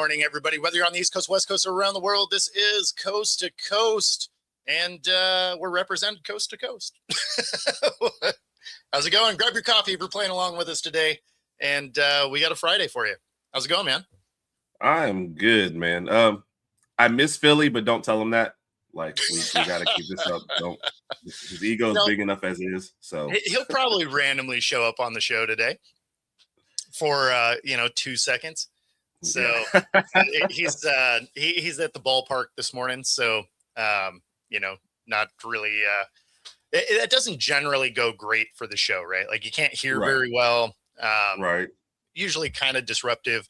morning, everybody. Whether you're on the East Coast, West Coast, or around the world, this is Coast to Coast, and we're represented coast to coast. How's it going? Grab your coffee if you're playing along with us today, and we got a Friday for you. How's it going, man? I'm good, man. I miss Philly, but don't tell him that. Like, we got to keep this up. His ego is big enough as is. So he'll probably randomly show up on the show today for 2 seconds. So he's at the ballpark this morning. So not really. It doesn't generally go great for the show, right? Like you can't hear very well. Right. Usually kind of disruptive.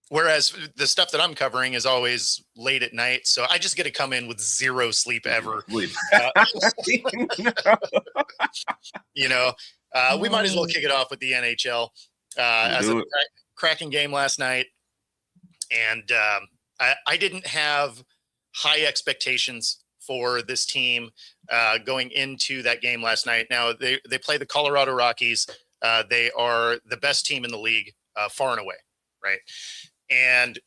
Whereas the stuff that I'm covering is always late at night. So I just get to come in with zero sleep ever. We might as well kick it off with the NHL. As a cracking game last night. And I didn't have high expectations for this team going into that game last night. Now, they play the Colorado Rockies. They are the best team in the league, far and away, right? And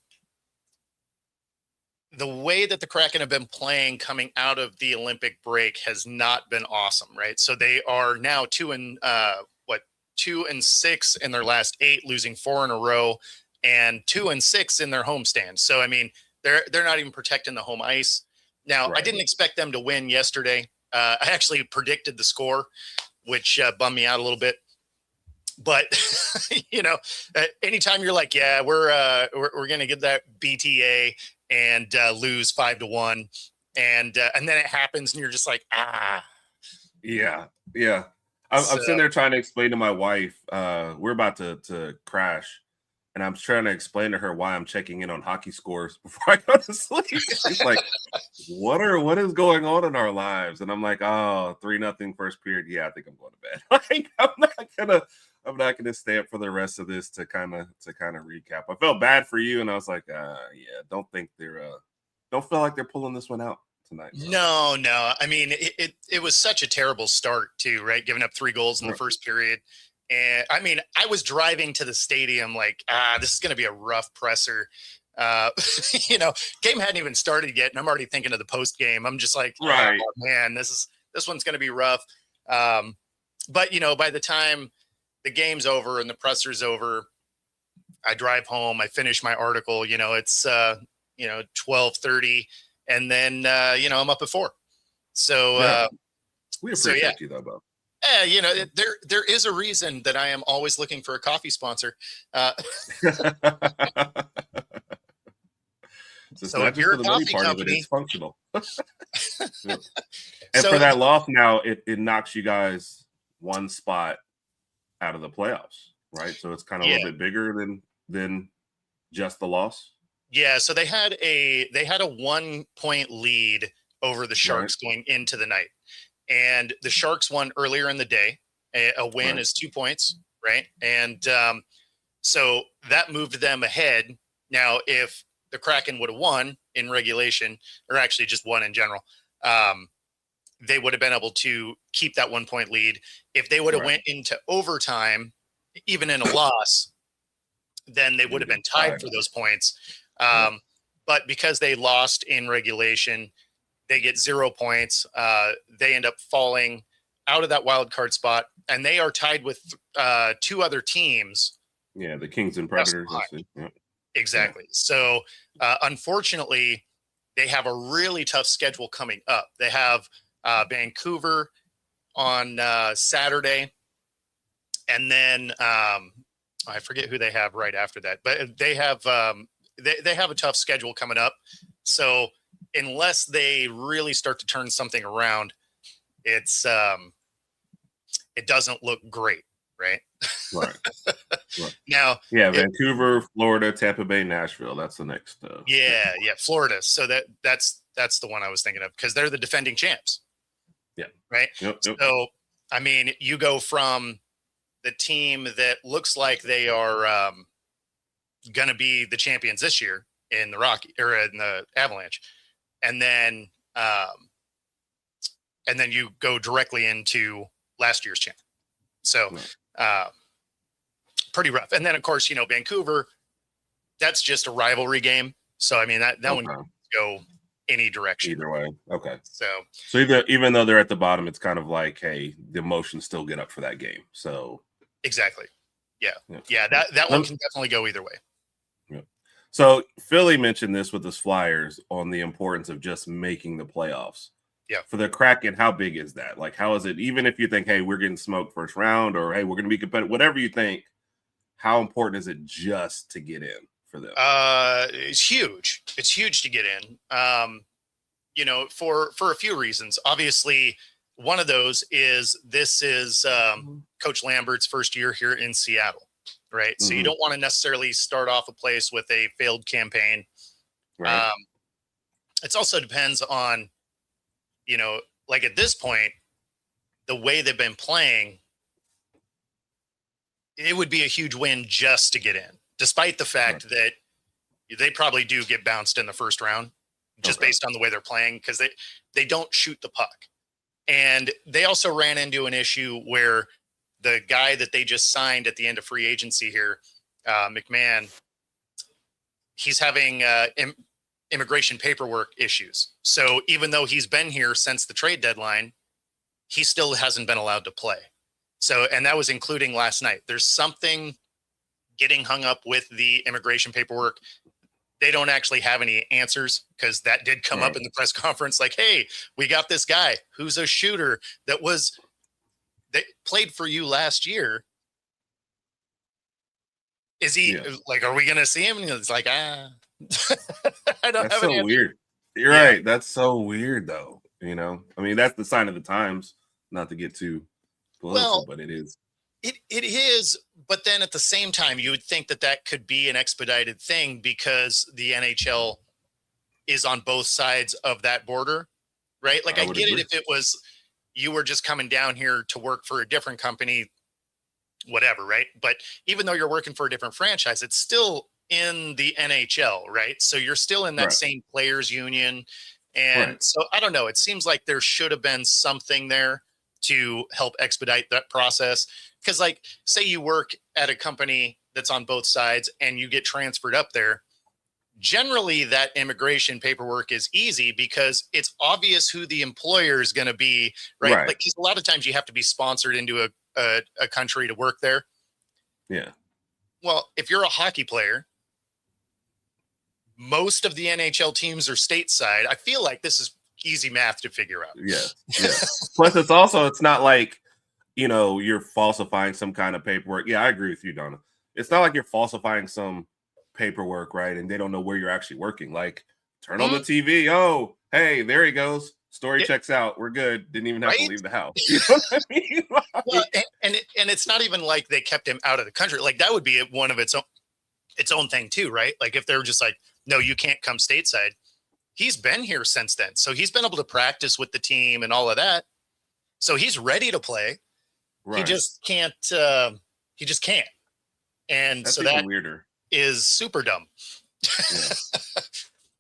the way that the Kraken have been playing coming out of the Olympic break has not been awesome, right? So they are now 2-6 in their last 8, losing 4 in a row, and 2-6 in their homestand. So I mean, they're not even protecting the home ice. Now, I didn't expect them to win yesterday. I actually predicted the score, which bummed me out a little bit. But anytime you're like, yeah, we're going to get that BTA and lose 5-1, and then it happens, and you're just like, yeah. I'm sitting there trying to explain to my wife, we're about to crash, and I'm trying to explain to her why I'm checking in on hockey scores before I go to sleep. She's like, what is going on in our lives? And I'm like, 3-0 first period. Yeah, I think I'm going to bed. Like, I'm not gonna stay up for the rest of this to kind of recap. I felt bad for you, and I was like, don't feel like they're pulling this one out tonight. So. No. I mean, it was such a terrible start too, right? Giving up 3 goals in the first period. And I mean, I was driving to the stadium like, this is going to be a rough presser. Game hadn't even started yet, and I'm already thinking of the post game. I'm just like, oh, man, this one's going to be rough. But by the time the game's over and the presser's over, I drive home, I finish my article, it's 12:30, and then I'm up at 4. So we appreciate you though, Bob. There is a reason that I am always looking for a coffee sponsor. So if you're a coffee company, it's functional. And for that loss now, it knocks you guys one spot out of the playoffs, right? So it's kind of a little bit bigger than just the loss. Yeah, so they had a 1-point lead over the Sharks going into the night. And the Sharks won earlier in the day. A win is 2 points, right? And so that moved them ahead. Now, if the Kraken would have won in regulation, or actually just won in general, they would have been able to keep that 1-point lead. If they would have went into overtime, even in a loss, then they would have been tied for those points. But because they lost in regulation, they get 0 points. They end up falling out of that wild card spot, and they are tied with 2 other teams. Yeah, the Kings and Predators. Exactly. Yeah. So, unfortunately, they have a really tough schedule coming up. They have Vancouver on Saturday, and then I forget who they have right after that. But they have they have a tough schedule coming up. So unless they really start to turn something around, it doesn't look great, right? Right. Now, Vancouver, Florida, Tampa Bay, Nashville. That's the next. Florida. So that's the one I was thinking of, because they're the defending champs. Yeah. Right. Yep. So I mean, you go from the team that looks like they are going to be the champions this year in the in the Avalanche, and then you go directly into last year's champ. So pretty rough. And then, of course, Vancouver, that's just a rivalry game. So, I mean, that one can go any direction. Either way. Okay. So even though they're at the bottom, it's kind of like, hey, the emotions still get up for that game. So exactly. Yeah. That one can definitely go either way. Yeah. So Philly mentioned this with his Flyers on the importance of just making the playoffs. Yeah. For the Kraken, how big is that? Like, how is it, even if you think, hey, we're getting smoked first round, or hey, we're going to be competitive, whatever you think, how important is it just to get in for them? It's huge. It's huge to get in. For a few reasons. Obviously, one of those is this is Coach Lambert's first year here in Seattle, right? Mm-hmm. So you don't want to necessarily start off a place with a failed campaign. Right. It also depends on, like at this point, the way they've been playing, it would be a huge win just to get in, despite the fact that they probably do get bounced in the first round just based on the way they're playing, because they don't shoot the puck. And they also ran into an issue where the guy that they just signed at the end of free agency here, McMahon, he's having immigration paperwork issues. So even though he's been here since the trade deadline, he still hasn't been allowed to play. So, and that was including last night. There's something getting hung up with the immigration paperwork. They don't actually have any answers, because that did come up in the press conference. Like, hey, we got this guy who's a shooter that played for you last year. Is he like, are we going to see him? And it's like, I don't That's have so any weird. You're right. That's so weird, though. I mean, that's the sign of the times, not to get too political, but it is. It is. But then at the same time, you would think that could be an expedited thing, because the NHL is on both sides of that border, right? Like, I get it if it was you were just coming down here to work for a different company, whatever, right? But even though you're working for a different franchise, it's still in the NHL, right? So you're still in that same players union. And so I don't know. It seems like there should have been something there to help expedite that process. Because, like, say you work at a company that's on both sides and you get transferred up there, generally that immigration paperwork is easy because it's obvious who the employer is going to be, right? Like, 'cause a lot of times you have to be sponsored into a country to work there. Yeah. Well, if you're a hockey player, most of the NHL teams are stateside. I feel like this is easy math to figure out. Yeah. Plus, it's not like, you're falsifying some kind of paperwork. Yeah, I agree with you, Donna. It's not like you're falsifying some paperwork, right? And they don't know where you're actually working. Like, turn on the TV. Oh, hey, there he goes. Story checks out. We're good. Didn't even have to leave the house. You know what I mean? Well, and it's not even like they kept him out of the country. Like, that would be one of its own thing too, right? Like, if they're just like, no, you can't come stateside. He's been here since then. So he's been able to practice with the team and all of that. So he's ready to play. Right. He just can't. And that's so that weirder. Is super dumb. Yeah.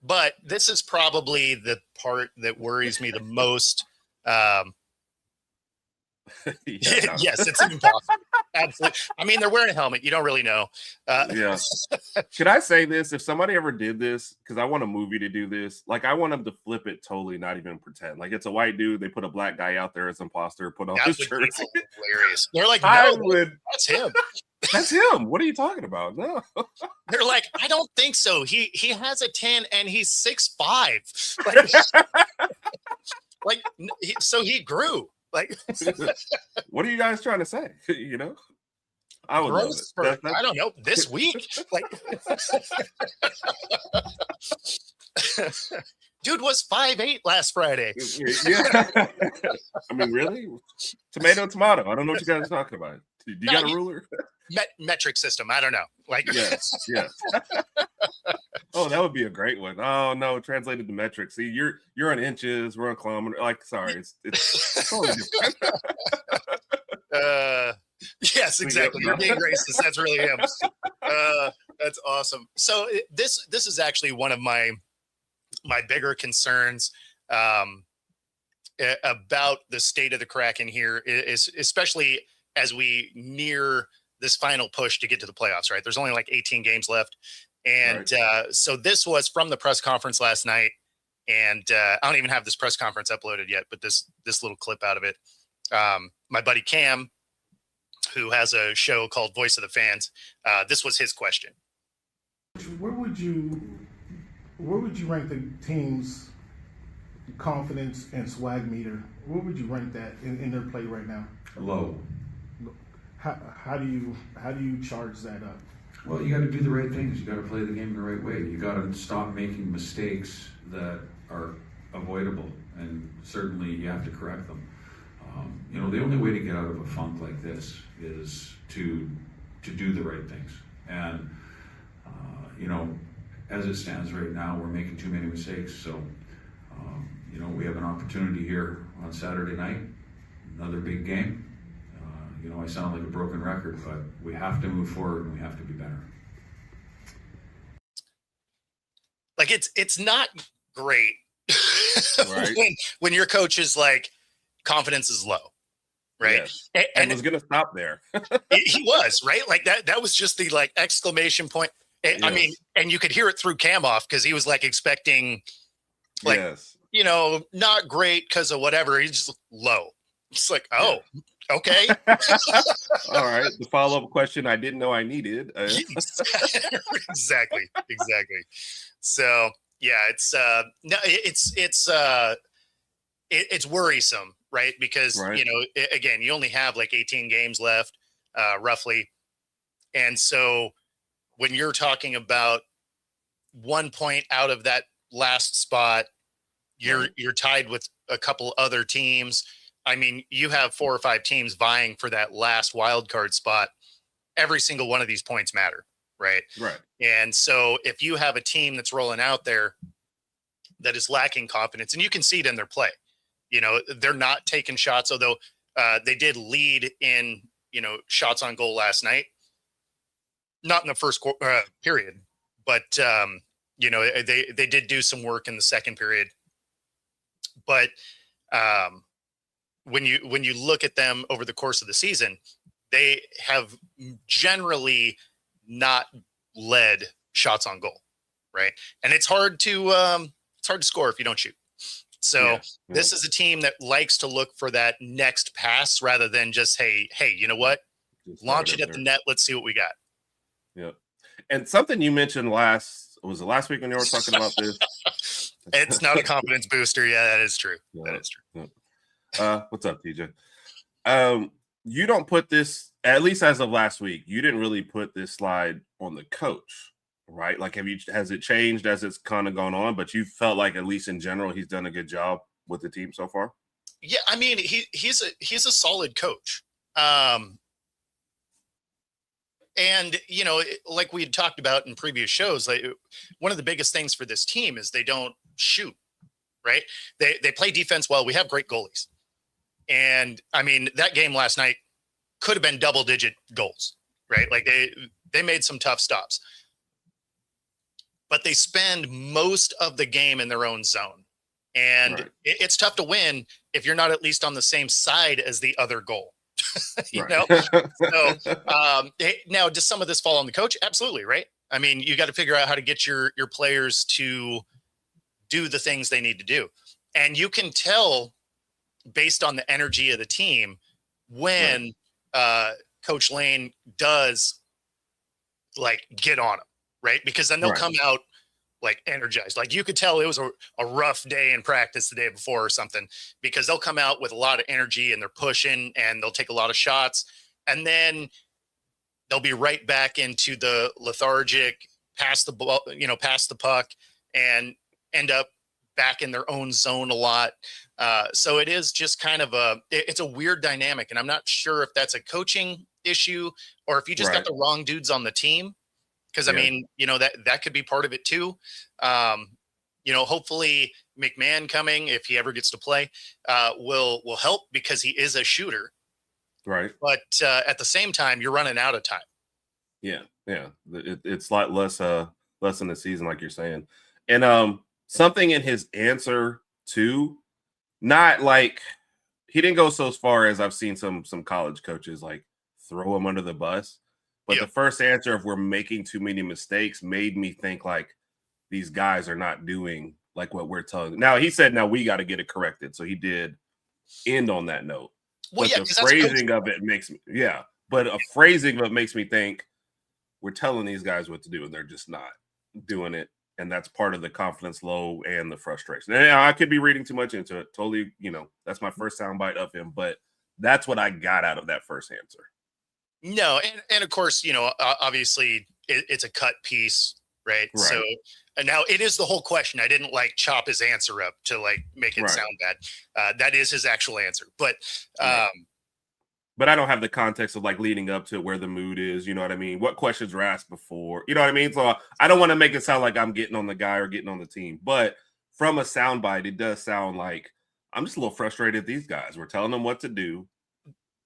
But this is probably the part that worries me the most. Yes, it's impossible. Absolutely. I mean, they're wearing a helmet. You don't really know. Yeah. Could I say this? If somebody ever did this, because I want a movie to do this, like, I want them to flip it totally, not even pretend. Like, it's a white dude. They put a black guy out there as imposter, put on his jersey. Hilarious. They're like, no, that's him. That's him. What are you talking about? No. They're like, I don't think so. He has a 10 and he's 6'5". So he grew. Like, what are you guys trying to say? I would love it. I don't know. This week, like, dude was 5'8" last Friday. Yeah. I mean, really? Tomato. I don't know what you guys are talking about. You got a ruler? Metric system. I don't know. Like, yes. Oh, that would be a great one. Oh no, translated to metric. See, you're on inches, we're on kilometer. Like, sorry, it's totally different. Yes, exactly. You're being racist. That's really him. That's awesome. So this is actually one of my bigger concerns about the state of the Kraken here, is especially as we near this final push to get to the playoffs, right? There's only like 18 games left. And so this was from the press conference last night. And I don't even have this press conference uploaded yet, but this little clip out of it. My buddy Cam, who has a show called Voice of the Fans, this was his question. Where would you rank the team's confidence and swag meter? Where would you rank that in their play right now? Low. How do you charge that up? Well, you got to do the right things. You got to play the game the right way. You got to stop making mistakes that are avoidable, and certainly you have to correct them. The only way to get out of a funk like this is to do the right things. And as it stands right now, we're making too many mistakes. So, we have an opportunity here on Saturday night, another big game. I sound like a broken record, but we have to move forward and we have to be better. Like it's not great right. when your coach is like, confidence is low, right? Yes. And was going to stop there. He was, right? Like that was just the like exclamation point. Yes. I mean, and you could hear it through cam off because he was like expecting, like, not great because of whatever. He's just low. It's like, oh, okay. All right. The follow-up question I didn't know I needed. Exactly. So yeah, it's worrisome, right? Because again, you only have like 18 games left, roughly, and so when you're talking about 1 point out of that last spot, you're tied with a couple other teams. I mean, you have 4 or 5 teams vying for that last wild card spot. Every single one of these points matter, right? Right. And so if you have a team that's rolling out there that is lacking confidence, and you can see it in their play, they're not taking shots, although they did lead in, shots on goal last night. Not in the first period, but, they did do some work in the second period. But when you look at them over the course of the season, they have generally not led shots on goal, right? And it's hard to score if you don't shoot. So this is a team that likes to look for that next pass rather than just, hey, you know what? Launch it at the net. Let's see what we got. Yeah. And something you mentioned last week when you were talking about this? It's not a confidence booster. Yeah, that is true. Yeah. That is true. Yeah. What's up, TJ? You don't put this, at least as of last week, you didn't really put this slide on the coach, right? Like, has it changed as it's kind of gone on? But you felt like, at least in general, he's done a good job with the team so far? Yeah, I mean, he's a solid coach. And, like we had talked about in previous shows, like one of the biggest things for this team is they don't shoot, right? They play defense well. We have great goalies. And, I mean, that game last night could have been double-digit goals, right? Like they made some tough stops. But they spend most of the game in their own zone. And it's tough to win if you're not at least on the same side as the other goal. So now, does some of this fall on the coach? Absolutely, right? I mean, you got to figure out how to get your players to do the things they need to do. And you can tell based on the energy of the team when Coach Lane does like get on them, right? Because then they'll come out like energized. Like you could tell it was a rough day in practice the day before or something, because they'll come out with a lot of energy and they're pushing and they'll take a lot of shots. And then they'll be right back into the lethargic, pass the ball, pass the puck, and end up back in their own zone a lot. So it is just kind of it's a weird dynamic. And I'm not sure if that's a coaching issue or if you just got the wrong dudes on the team. Because I mean, that could be part of it too. Hopefully McMahon coming, if he ever gets to play, will help because he is a shooter. Right. But at the same time, you're running out of time. Yeah. Yeah. It's like less in the season, like you're saying. And something in his answer too, not like he didn't go so far as I've seen some college coaches like throw him under the bus. But the first answer, if we're making too many mistakes, made me think like these guys are not doing like what we're telling them. Now, he said, now we got to get it corrected. So he did end on that note. Well, but the phrasing of it makes me, but a phrasing of it makes me think we're telling these guys what to do and they're just not doing it. And that's part of the confidence low and the frustration. And I could be reading too much into it. Totally, that's my first soundbite of him. But that's what I got out of that first answer. No, and of course, obviously it's a cut piece, right? So and now it is the whole question. I didn't like chop his answer up to like make it sound bad. That is his actual answer. But but I don't have the context of like leading up to where the mood is. You know what I mean? What questions were asked before? You know what I mean? So I don't want to make it sound like I'm getting on the guy or getting on the team. But from a soundbite, it does sound like I'm just a little frustrated at these guys. We're telling them what to do.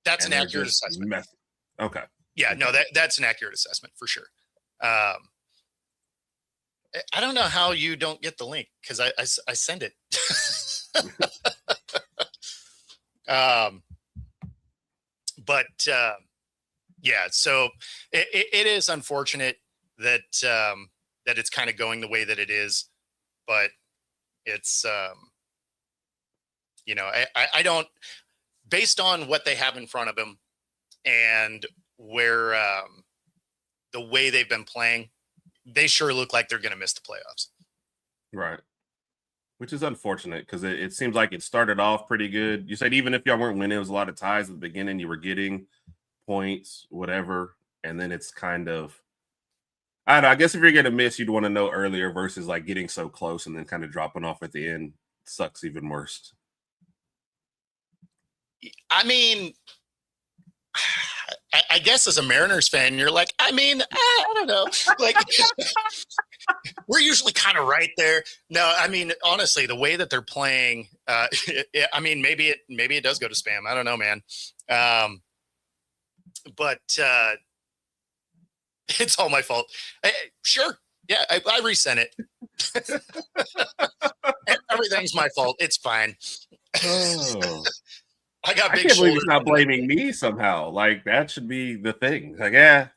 That's an accurate assessment. Okay. Yeah, no, that's an accurate assessment for sure. I don't know how you don't get the link because I send it. But so it is unfortunate that that it's kind of going the way that it is, but it's I don't, based on what they have in front of them and where the way they've been playing, they sure look like they're going to miss the playoffs. Right. Which is unfortunate because it seems like it started off pretty good. You said even if y'all weren't winning, it was a lot of ties at the beginning. You were getting points, whatever. And then it's kind of, I don't know. I guess if you're going to miss, you'd want to know earlier versus like getting so close and then kind of dropping off at the end sucks even worse. I mean, I guess as a Mariners fan, you're like, I don't know. Like, we're usually kind of right there. No, I mean, honestly, the way that they're playing, maybe it does go to spam. I don't know, man. But it's all my fault. Sure. Yeah, I resent it. Everything's my fault. It's fine. Oh. I can't believe he's not blaming me somehow. Like that should be the thing. Like, it's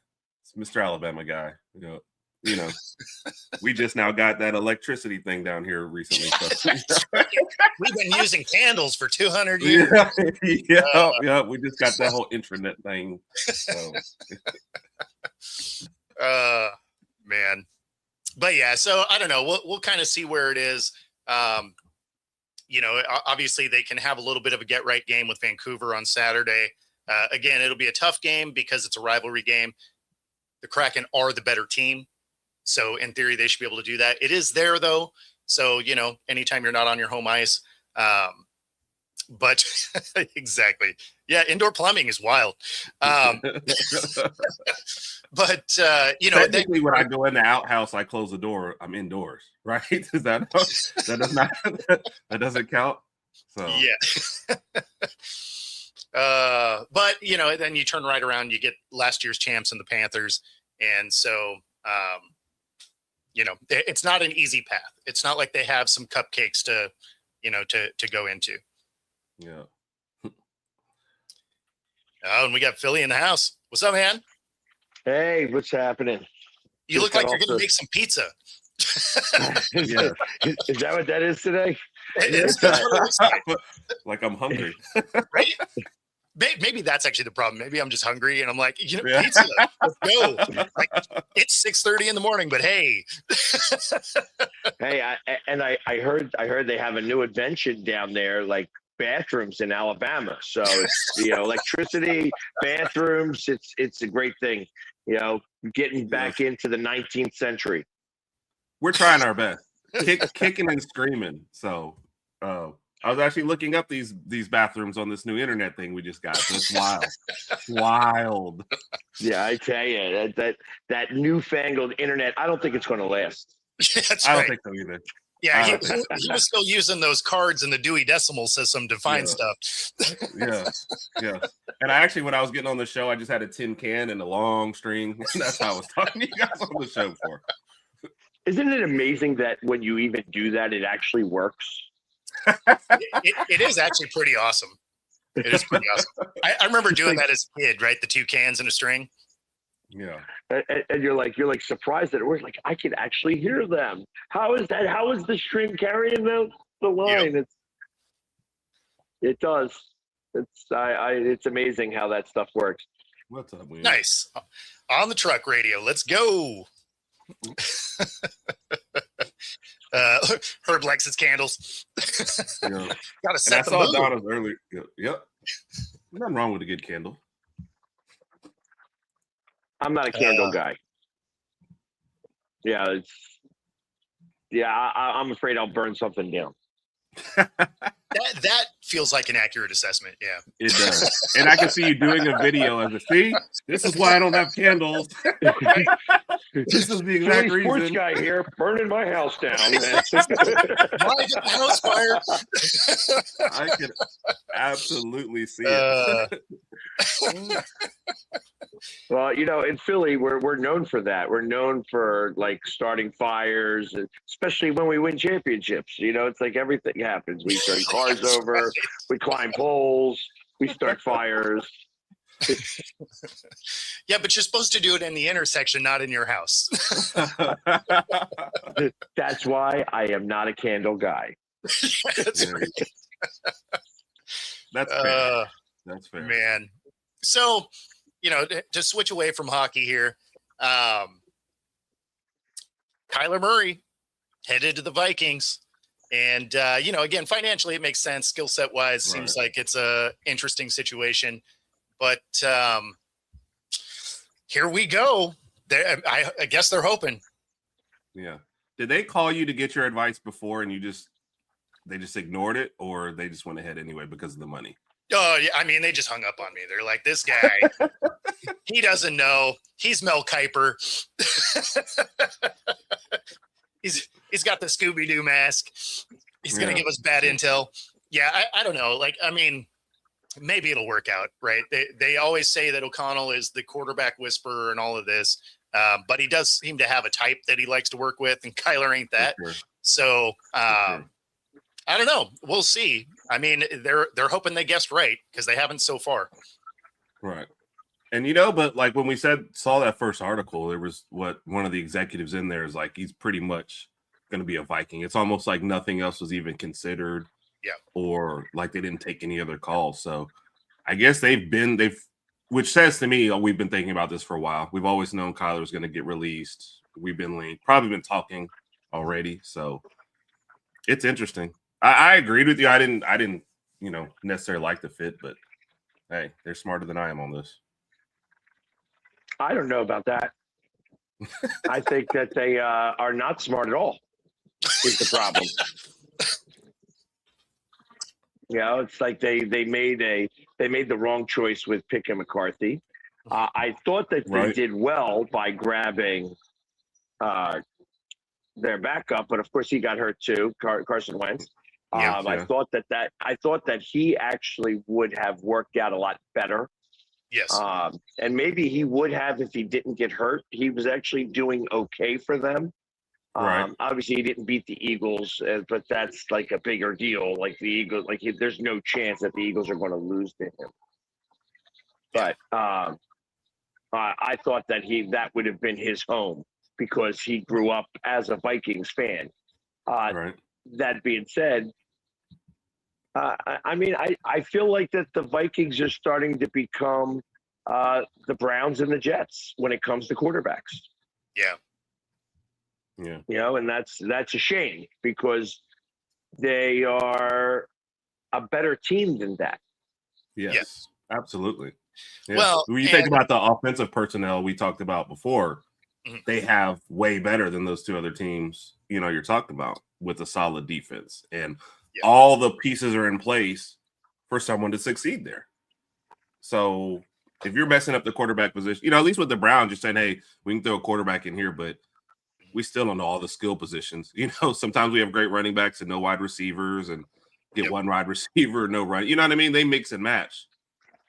Mr. Alabama guy. You know, we just now got that electricity thing down here recently. So. We've been using candles for 200 years. Yeah. We just got that whole intranet thing. So. Man. But yeah, so I don't know. We'll kind of see where it is. Obviously they can have a little bit of a get right game with Vancouver on Saturday. Again, it'll be a tough game because it's a rivalry game. The Kraken are the better team. So in theory, they should be able to do that. It is there though. So, anytime you're not on your home ice, but exactly. Yeah. Indoor plumbing is wild. But technically when I go in the outhouse, I close the door. I'm indoors, right? Is that that doesn't count? So yeah. But then you turn right around, you get last year's champs and the Panthers, and so it's not an easy path. It's not like they have some cupcakes to go into. Yeah. Oh, and we got Philly in the house. What's up, man? Hey, what's happening? You look like you're going to make some pizza. Yeah. Is that what that is today? Like I'm hungry. Right? Maybe that's actually the problem. Maybe I'm just hungry and I'm like, pizza, let's go. Like, it's 6:30 in the morning, but hey. Hey, I heard they have a new invention down there, like bathrooms in Alabama. So it's electricity, bathrooms. It's a great thing. Getting back into the 19th century. We're trying our best, kicking and screaming. So I was actually looking up these bathrooms on this new internet thing we just got. So it's wild. Wild. Yeah, I tell you, that newfangled internet, I don't think it's going to last. That's I right. don't think so either. Yeah, he was still using those cards in the Dewey Decimal System to find stuff. Yeah. And when I was getting on the show, I just had a tin can and a long string. That's how I was talking to you guys on the show for. Isn't it amazing that when you even do that, it actually works? It is actually pretty awesome. It is pretty awesome. I remember doing that as a kid, right? The two cans and a string. Yeah. And you're like surprised that it works. Like, I can actually hear them. How is that? How is the string carrying the line? Yep. It does. It's amazing how that stuff works. What's up, William? Nice. On the truck radio. Let's go. Herb likes his candles. Yeah. Gotta And I set the saw mood. Donna's earlier. Yep. Nothing wrong with a good candle. I'm not a candle guy. Yeah, I'm afraid I'll burn something down. That feels like an accurate assessment. Yeah. It does. And I can see you doing a video as a see. This is why I don't have candles. This is the exact Philly sports reason. guy here burning my house down. Why get the house fire? I can absolutely see it. Well, in Philly, we're known for that. We're known for like starting fires, especially when we win championships. It's like everything happens. We turn cars over, we climb poles, we start fires. Yeah, but you're supposed to do it in the intersection, not in your house. That's why I am not a candle guy. That's right. That's fair. That's fair. Man. So, to switch away from hockey here, Kyler Murray headed to the Vikings. And, again, financially, it makes sense. Skill set wise, seems like it's a interesting situation. But here we go. I guess they're hoping. Yeah. Did they call you to get your advice before and they just ignored it, or they just went ahead anyway because of the money? Oh, yeah. I mean, they just hung up on me. They're like, this guy, he doesn't know. He's Mel Kiper. He's got the Scooby-Doo mask. He's going to give us bad intel. Yeah, I don't know. Like, I mean, maybe it'll work out, right? They always say that O'Connell is the quarterback whisperer and all of this, but he does seem to have a type that he likes to work with, and Kyler ain't that. Sure. So I don't know. We'll see. I mean, they're hoping they guessed right because they haven't so far. Right. And but like when we saw that first article, there was one of the executives in there is like, he's pretty much going to be a Viking. It's almost like nothing else was even considered. Yeah. Or like they didn't take any other calls. So I guess which says to me, we've been thinking about this for a while. We've always known Kyler was going to get released. We've been probably been talking already. So it's interesting. I agreed with you. I didn't, necessarily like the fit, but hey, they're smarter than I am on this. I don't know about that. I think that they are not smart at all. Is the problem. It's like they made the wrong choice with picking McCarthy. I thought that they did well by grabbing their backup, but of course he got hurt too, Carson Wentz. I thought that he actually would have worked out a lot better. Yes. And maybe he would have if he didn't get hurt. He was actually doing okay for them. Obviously he didn't beat the Eagles, but that's like a bigger deal. Like the Eagles, there's no chance that the Eagles are going to lose to him. But I thought that would have been his home because he grew up as a Vikings fan. That being said, I feel like that the Vikings are starting to become the Browns and the Jets when it comes to quarterbacks. Yeah. Yeah. And that's a shame because they are a better team than that. Yes. Absolutely. Yeah. Well, when you think about the offensive personnel we talked about before, they have way better than those two other teams, you're talking about, with a solid defense. And all the pieces are in place for someone to succeed there. So if you're messing up the quarterback position, at least with the Browns, you're saying, hey, we can throw a quarterback in here, but we still don't know all the skill positions. Sometimes we have great running backs and no wide receivers and get one wide receiver, no run. You know what I mean? They mix and match.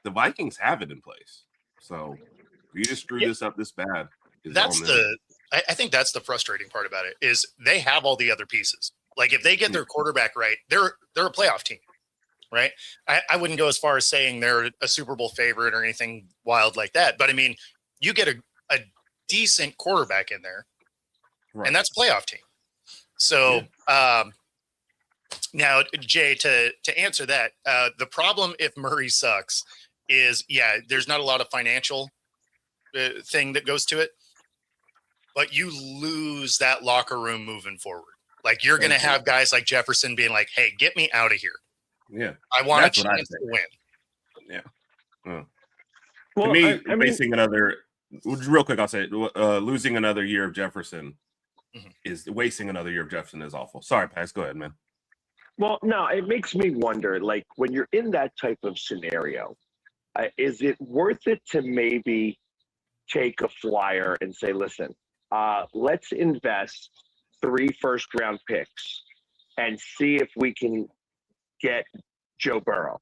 The Vikings have it in place. So if you just screw this up this bad. I think that's the frustrating part about it is they have all the other pieces. Like if they get their quarterback right, they're a playoff team, right? I wouldn't go as far as saying they're a Super Bowl favorite or anything wild like that. But I mean, you get a decent quarterback in there, Right. and that's a playoff team. So now, Jay, to answer that, the problem if Murray sucks is, there's not a lot of financial thing that goes to it, but you lose that locker room moving forward. Like, you're going to have guys like Jefferson being like, hey, get me out of here. Yeah. I want a chance to win. Yeah. Well, to me, facing another, real quick, I'll say losing another year of Jefferson is wasting another year of Jefferson is awful. Sorry, Pax. Go ahead, man. Well, no, it makes me wonder, like, when you're in that type of scenario, is it worth it to maybe take a flyer and say, listen, let's invest 3 first-round picks and see if we can get Joe Burrow.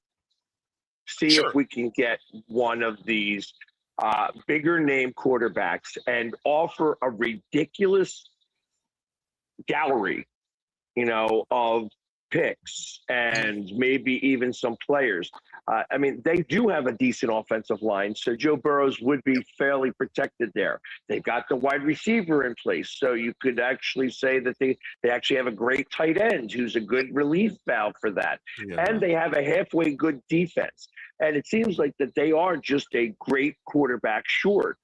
See if we can get one of these bigger name quarterbacks and offer a ridiculous gallery, of picks and maybe even some players. I mean, they do have a decent offensive line, so Joe Burrows would be fairly protected there. They've got the wide receiver in place, so you could actually say that they actually have a great tight end who's a good relief valve for that. And they have a halfway good defense. And it seems like that they are just a great quarterback short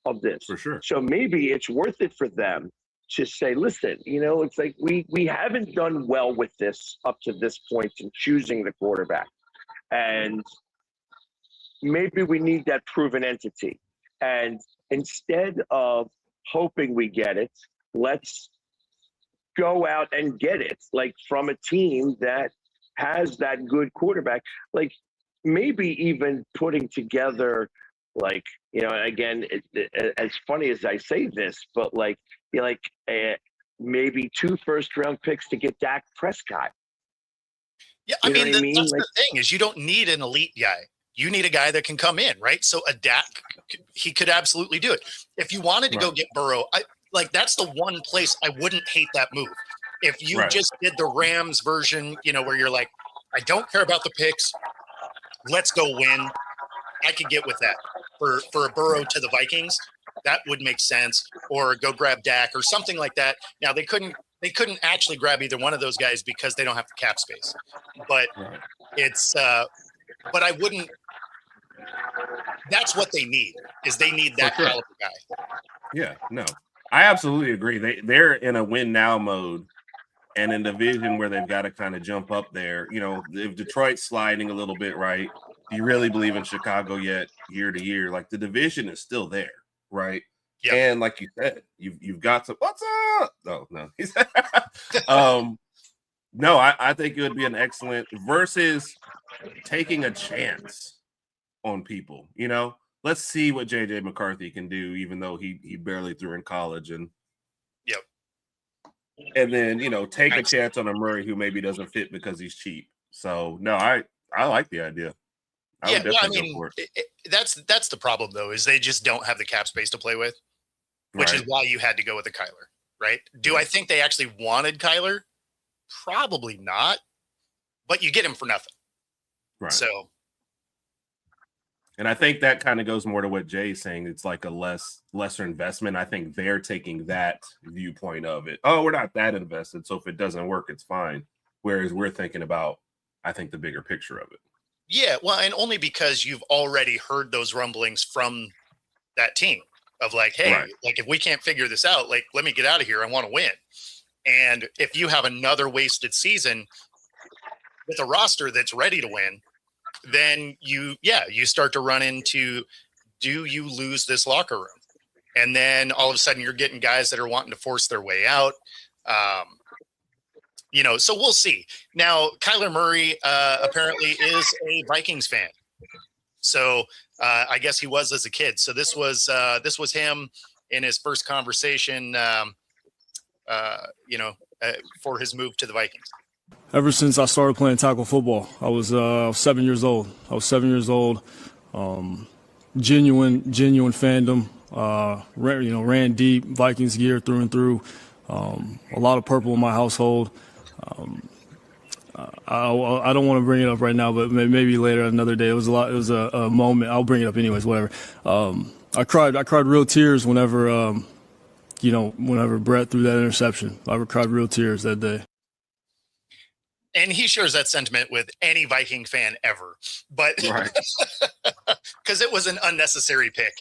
of this. For sure. So maybe it's worth it for them to say, listen, it's like we haven't done well with this up to this point in choosing the quarterback. And maybe we need that proven entity. And instead of hoping we get it, let's go out and get it, like, from a team that has that good quarterback. Like, maybe even putting together, like, again, as funny as I say this, but maybe 2 first-round picks to get Dak Prescott. Yeah, I mean, that's the thing is you don't need an elite guy. You need a guy that can come in, right? So a Dak, he could absolutely do it. If you wanted to go get Burrow, that's the one place I wouldn't hate that move. If you just did the Rams version, where you're like, I don't care about the picks, let's go win. I could get with that. For a Burrow to the Vikings, that would make sense. Or go grab Dak or something like that. Now they couldn't actually grab either one of those guys because they don't have the cap space. But it's but I wouldn't. That's what they need. Is they need that caliber guy. Yeah, no, I absolutely agree. They're in a win now mode, and in a division where they've got to kind of jump up there. If Detroit's sliding a little bit, right? Do you really believe in Chicago yet? Year to year, like, the division is still there, right? Yep. And like you said, you've got to what's up? No. No, I think it would be an excellent versus taking a chance on people. Let's see what JJ McCarthy can do, even though he barely threw in college, and then take a chance on a Murray who maybe doesn't fit because he's cheap. So no, I like the idea. That's the problem though, is they just don't have the cap space to play with, which is why you had to go with the Kyler, right? Do I think they actually wanted Kyler? Probably not, but you get him for nothing. Right. So, and I think that kind of goes more to what Jay's saying. It's like a lesser investment. I think they're taking that viewpoint of it. Oh, we're not that invested, so if it doesn't work, it's fine. Whereas we're thinking about, I think, the bigger picture of it. Yeah, well, and only because you've already heard those rumblings from that team of like, hey, like, if we can't figure this out, like, let me get out of here. I want to win. And if you have another wasted season with a roster that's ready to win, then you start to run into, do you lose this locker room? And then all of a sudden you're getting guys that are wanting to force their way out. So we'll see. Now, Kyler Murray apparently is a Vikings fan. So I guess he was as a kid. So this was him in his first conversation, for his move to the Vikings. Ever since I started playing tackle football, I was 7 years old. Genuine fandom. Ran deep, Vikings gear through and through. A lot of purple in my household. I don't want to bring it up right now, but maybe later, another day. It was a moment. I'll bring it up anyways. Whatever. I cried real tears whenever whenever Brett threw that interception. I cried real tears that day. And he shares that sentiment with any Viking fan ever, but because it was an unnecessary pick.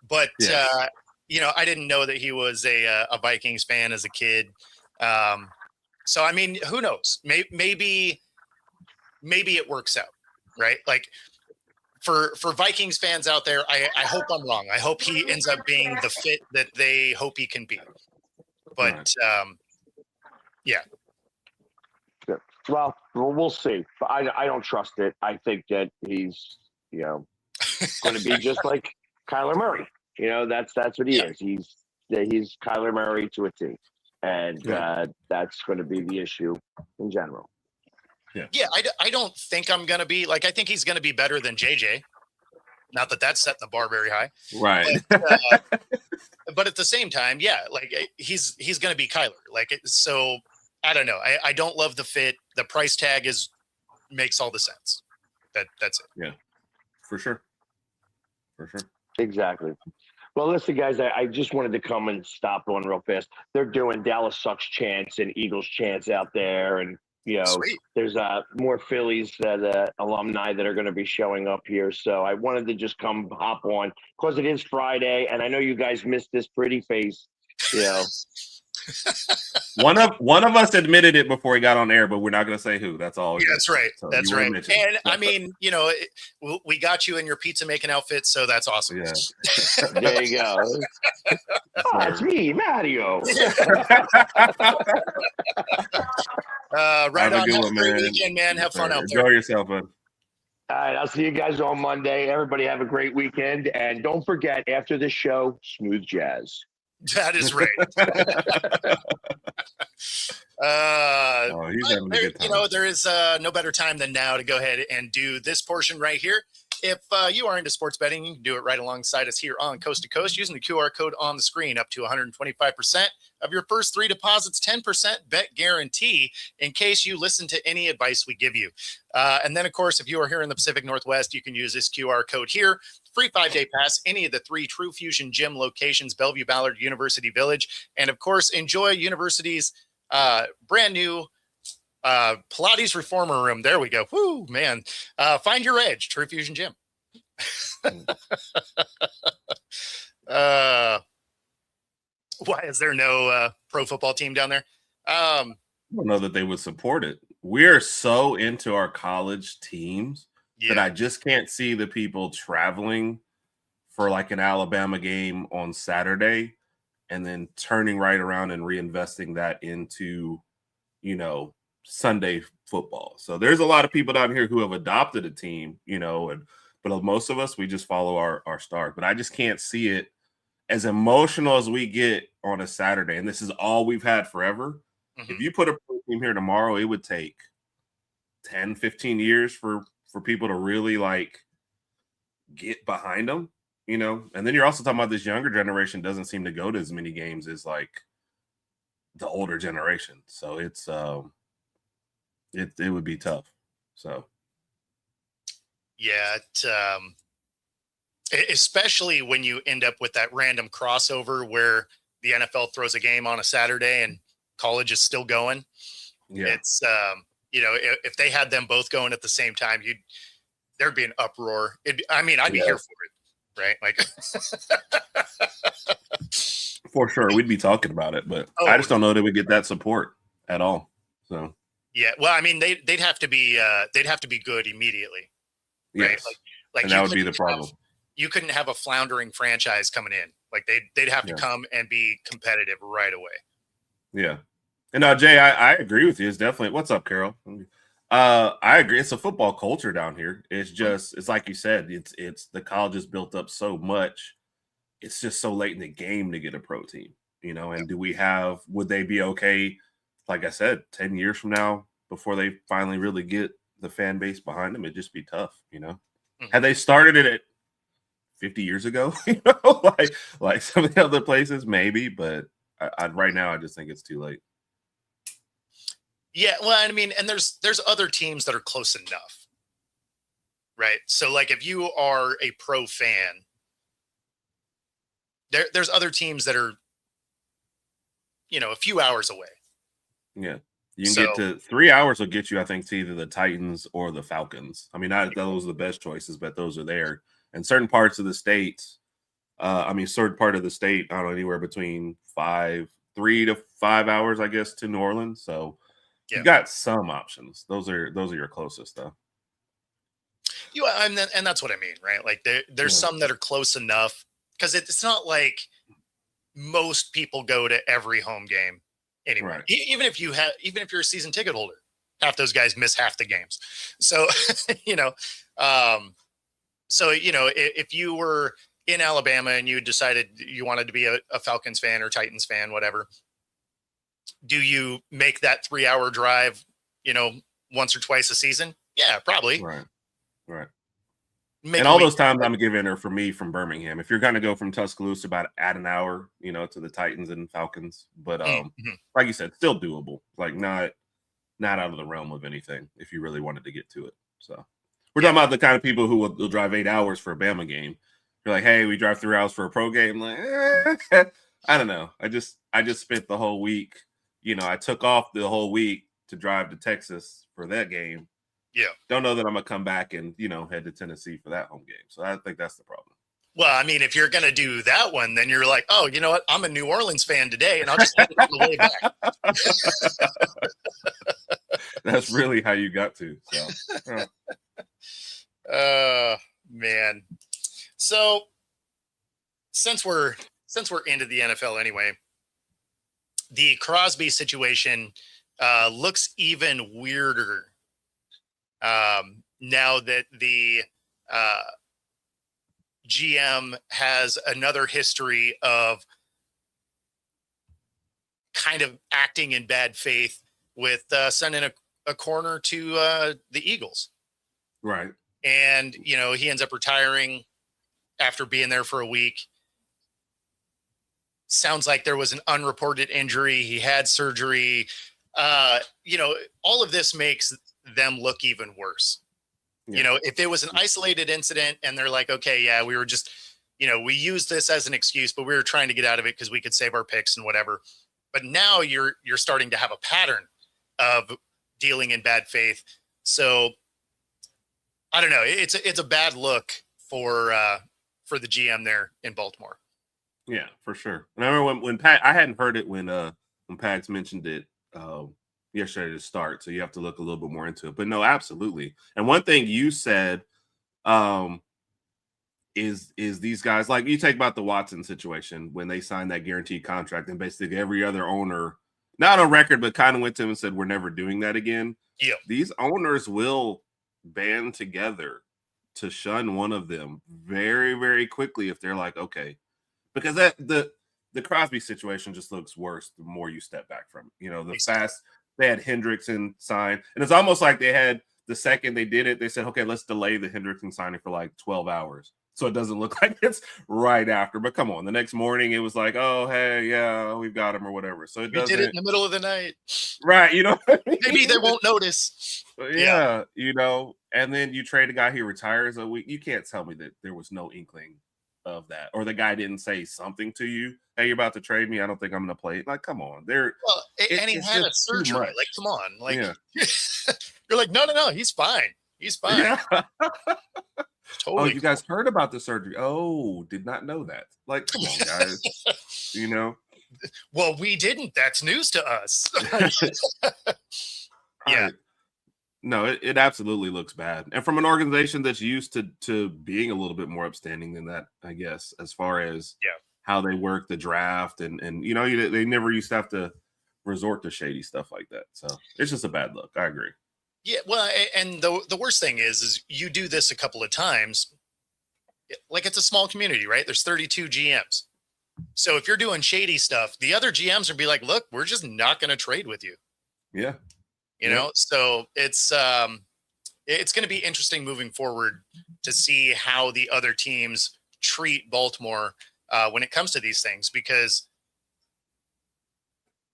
But I didn't know that he was a Vikings fan as a kid. So I mean, who knows? Maybe it works out, right? Like for Vikings fans out there, I hope I'm wrong. I hope he ends up being the fit that they hope he can be. But yeah. Well, we'll see. I don't trust it. I think that he's, going to be just like Kyler Murray. That's what he is. He's Kyler Murray to a T, and that's going to be the issue in general. Yeah. I don't think I'm going to be like. I think he's going to be better than JJ. Not that that's setting the bar very high, right? But at the same time, like he's going to be Kyler. Like so. I don't know. I don't love the fit. The price tag makes all the sense. That's it. Yeah, for sure. Exactly. Well, listen, guys, I just wanted to come and stop on real fast. They're doing Dallas sucks chants and Eagles chants out there, and Sweet. there's more Phillies alumni that are going to be showing up here. So I wanted to just come hop on because it is Friday, and I know you guys missed this pretty face. One of us admitted it before he got on air, but we're not going to say who. That's all. Yeah, that's right. So that's right. And I mean, we got you in your pizza making outfit, so that's awesome. Yeah. There you go. It's me, Mario. Right Have a on. good Have one, a great man. weekend, man. Have fun out there. Enjoy yourself, man. All right, I'll see you guys on Monday. Everybody have a great weekend, and don't forget after the show, smooth jazz. That is right. He's having a good time. There is no better time than now to go ahead and do this portion right here. If you are into sports betting, you can do it right alongside us here on Coast to Coast using the QR code on the screen. Up to 125% of your first 3 deposits, 10% bet guarantee in case you listen to any advice we give you. And then, of course, if you are here in the Pacific Northwest, you can use this QR code here. Free 5-day pass, any of the 3 True Fusion Gym locations, Bellevue, Ballard, University Village. And, of course, enjoy University's brand new Pilates Reformer Room. There we go. Woo, man. Find your edge, True Fusion Gym. Why is there no pro football team down there? I don't know that they would support it. We're so into our college teams that I just can't see the people traveling for like an Alabama game on Saturday and then turning right around and reinvesting that into, Sunday football. So there's a lot of people down here who have adopted a team, but most of us, we just follow our stars. But I just can't see it as emotional as we get on a Saturday. And this is all we've had forever. Mm-hmm. If you put a pro team here tomorrow, it would take 10, 15 years for people to really get behind them, And then you're also talking about this younger generation doesn't seem to go to as many games as the older generation. So it's it would be tough. So yeah, especially when you end up with that random crossover where the NFL throws a game on a Saturday and college is still going. Yeah, it's if they had them both going at the same time, there'd be an uproar. I'd be here for it, right? For sure, we'd be talking about it, but I just don't know that we get that support at all. So yeah, well, they'd have to be good immediately, right? Yes. And that would be the problem. You couldn't have a floundering franchise coming in. They'd have to come and be competitive right away. Yeah. And now, Jay, I agree with you. It's definitely – what's up, Carol? I agree. It's a football culture down here. It's just – it's like you said. It's the college is built up so much. It's just so late in the game to get a pro team, And do we have – would they be okay, like I said, 10 years from now before they finally really get the fan base behind them? It'd just be tough, Mm-hmm. Had they started it at 50 years ago, like some of the other places, maybe. But right now, I just think it's too late. Yeah, well, and there's other teams that are close enough, right? So, if you are a pro fan, there's other teams that are, a few hours away. Yeah. You can get to 3 hours will get you, I think, to either the Titans or the Falcons. I mean, those are the best choices, but those are there. And certain parts of the state, certain part of the state, I don't know, anywhere between 3 to 5 hours, I guess, to New Orleans. So you've got some options. Those are your closest, though. And that's what I mean, right? Like there's some that are close enough, because it's not like most people go to every home game anyway. Right. Even if you're a season ticket holder, half those guys miss half the games. So, if you were in Alabama and you decided you wanted to be a Falcons fan or Titans fan, whatever, do you make that 3 hour drive, once or twice a season? Yeah, probably. Right. Maybe and all those times I'm giving are for me from Birmingham. If you're going to go from Tuscaloosa, about add an hour, to the Titans and Falcons. But like you said, still doable. Like not out of the realm of anything if you really wanted to get to it. So we're talking about the kind of people who will drive 8 hours for a Bama game. You're like, hey, we drive 3 hours for a pro game. Like, I don't know. I just spent the whole week. I took off the whole week to drive to Texas for that game. Yeah. Don't know that I'm going to come back and, head to Tennessee for that home game. So I think that's the problem. Well, I mean, if you're going to do that one, then you're like, oh, you know what? I'm a New Orleans fan today, and I'll just take it on the way back. That's really how you got to. So, man. So since we're into the NFL anyway, the Crosby situation looks even weirder now that the GM has another history of kind of acting in bad faith with sending a corner to the Eagles. Right. And, he ends up retiring after being there for a week. Sounds like there was an unreported injury. He had surgery. All of this makes them look even worse. Yeah. If it was an isolated incident and they're like, okay, yeah, we were just, we used this as an excuse, but we were trying to get out of it because we could save our picks and whatever. But now you're starting to have a pattern of dealing in bad faith. So I don't know. It's a bad look for the GM there in Baltimore. Yeah, for sure. And I remember when Pat, I hadn't heard it when Pags mentioned it yesterday to start, so you have to look a little bit more into it. But no, absolutely. And one thing you said is these guys, like you take about the Watson situation when they signed that guaranteed contract, and basically every other owner, not on record, but kind of went to him and said, we're never doing that again. Yeah. These owners will band together to shun one of them very, very quickly if they're like, okay, because the Crosby situation just looks worse the more you step back from it. They had Hendrickson sign, and it's almost like they had the second they did it, they said, okay, let's delay the Hendrickson signing for like 12 hours. So it doesn't look like it's right after, but come on, the next morning it was like, oh, hey, yeah, we've got him or whatever. So we did it in the middle of the night. Right. Maybe they won't notice. Yeah. And then you trade a guy who retires a week. You can't tell me that there was no inkling of that, or the guy didn't say something to you. Hey, you're about to trade me. I don't think I'm going to play. Like, come on. And he had a surgery. Like, come on. Like, you're like, no, he's fine. He's fine. Yeah. Totally. Oh, you guys heard about the surgery? Oh, did not know that. Like, come on, guys. Well, we didn't. That's news to us. Yeah. No, it absolutely looks bad. And from an organization that's used to being a little bit more upstanding than that, I guess, as far as how they work the draft and they never used to have to resort to shady stuff like that. So it's just a bad look. I agree. Yeah, well, and the worst thing is you do this a couple of times. Like, it's a small community, right? There's 32 GMs. So if you're doing shady stuff, the other GMs will be like, look, we're just not going to trade with you. Yeah. So it's going to be interesting moving forward to see how the other teams treat Baltimore when it comes to these things, because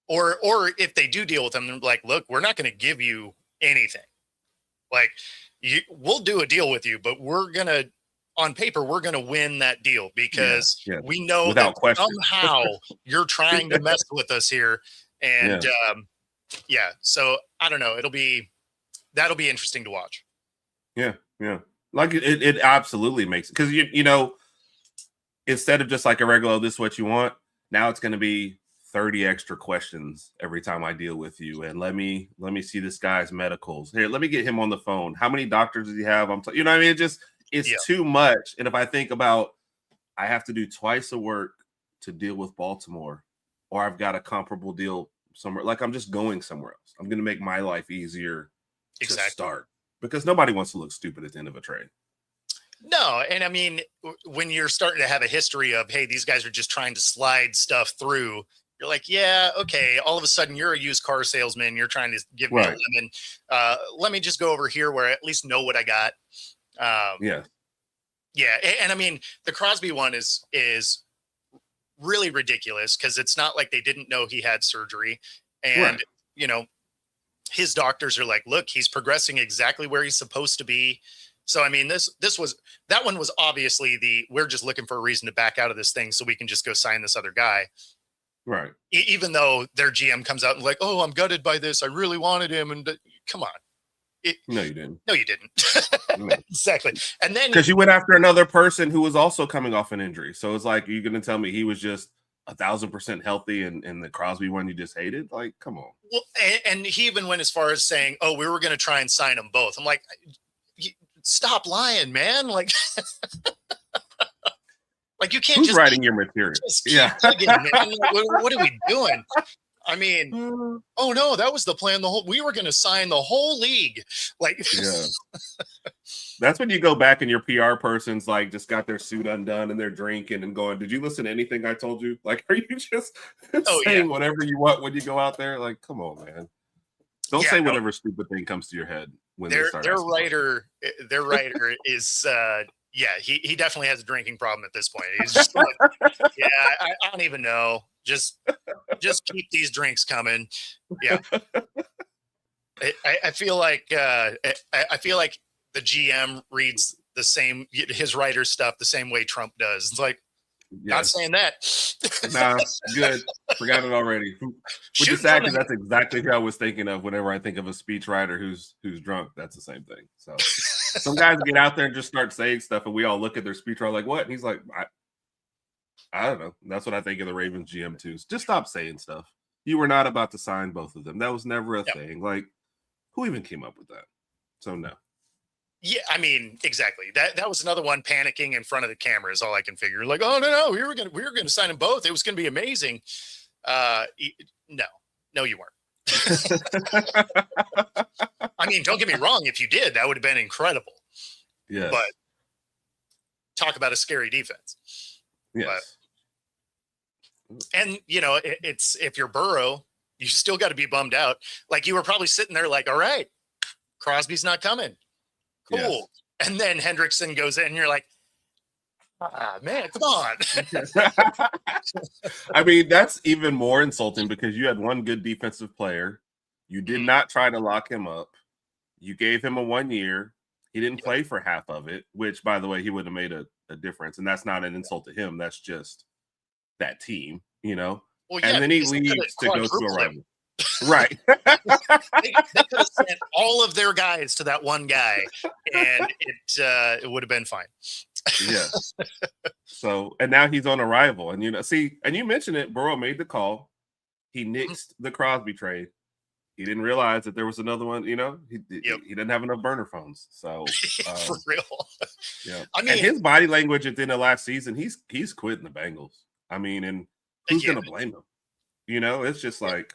or if they do deal with them, they're like, look, we're not going to give you anything. Like, we'll do a deal with you, but we're going to on paper, we're going to win that deal because we know without that question. somehow you're trying to mess with us here. And so I don't know. That'll be interesting to watch. Yeah. Like it absolutely makes it, because you know, instead of just like a regular, this is what you want, now it's going to be 30 extra questions every time I deal with you. And let me see this guy's medicals. Here, let me get him on the phone. How many doctors does he have? You know what I mean? It's too much. And if I think about, I have to do twice a work to deal with Baltimore, or I've got a comparable deal somewhere, like I'm just going somewhere else. I'm going to make my life easier to start, because nobody wants to look stupid at the end of a trade. No, and I mean, when you're starting to have a history of, hey, these guys are just trying to slide stuff through, you're like, yeah, okay. All of a sudden, you're a used car salesman. You're trying to give me a lemon. Let me just go over here where I at least know what I got. Yeah. And I mean, the Crosby one is really ridiculous, because it's not like they didn't know he had surgery. And, you know, his doctors are like, look, he's progressing exactly where he's supposed to be. So, I mean, that one was obviously we're just looking for a reason to back out of this thing so we can just go sign this other guy. Right. Even though their GM comes out and like, oh, I'm gutted by this. I really wanted him. And come on. No, you didn't. No, you didn't. No. Exactly. And then because you went after another person who was also coming off an injury. So it's like, you're going to tell me he was just 1,000% healthy and the Crosby one you just hated? Like, come on. Well, and he even went as far as saying, oh, we were going to try and sign them both. I'm like, stop lying, man. Like, like you can't. Who's just writing your material? Tugging, what are we doing? I mean, oh no, that was the plan. We were going to sign the whole league. Like, that's when you go back and your PR person's like just got their suit undone and they're drinking and going, did you listen to anything I told you? Like, are you just saying whatever you want when you go out there? Like, come on, man. Don't say whatever stupid thing comes to your head when they start. Their writer is he definitely has a drinking problem at this point. He's just like, I don't even know. Just keep these drinks coming. Yeah. I feel like the GM reads his writer's stuff the same way Trump does. It's like, not saying that. Nah, good. Forgot it already. Which is sad, because that's exactly who I was thinking of whenever I think of a speechwriter who's drunk. That's the same thing. So some guys get out there and just start saying stuff, and we all look at their speechwriter like, what? And he's like, I don't know. That's what I think of the Ravens GM too. Just stop saying stuff. You were not about to sign both of them. That was never a thing. Like, who even came up with that? So no. Yeah, I mean, exactly. That was another one, panicking in front of the camera is all I can figure. Like, oh no, we were gonna sign them both. It was gonna be amazing. No, you weren't. I mean, don't get me wrong. If you did, that would have been incredible. Yeah. But talk about a scary defense. Yes. And you know, it's if you're Burrow, you still got to be bummed out. Like, you were probably sitting there like, all right, Crosby's not coming. Cool. Yes. And then Hendrickson goes in and you're like, man, come on. I mean, that's even more insulting, because you had one good defensive player. You did not try to lock him up. You gave him a 1 year. He didn't play for half of it, which, by the way, he would have made a difference. And that's not an insult to him. That's just that team, you know? Well, and then he leaves to go to a rival. Right. they could have sent all of their guys to that one guy, and it would have been fine. Yeah. So, and now he's on a rival, and and you mentioned it. Burrow made the call. He nixed the Crosby trade. He didn't realize that there was another one. You know, he didn't have enough burner phones. So for real. Yeah. I mean, and his body language at the end of last season, he's quitting the Bengals. I mean, and who's gonna blame him? You know, it's just like.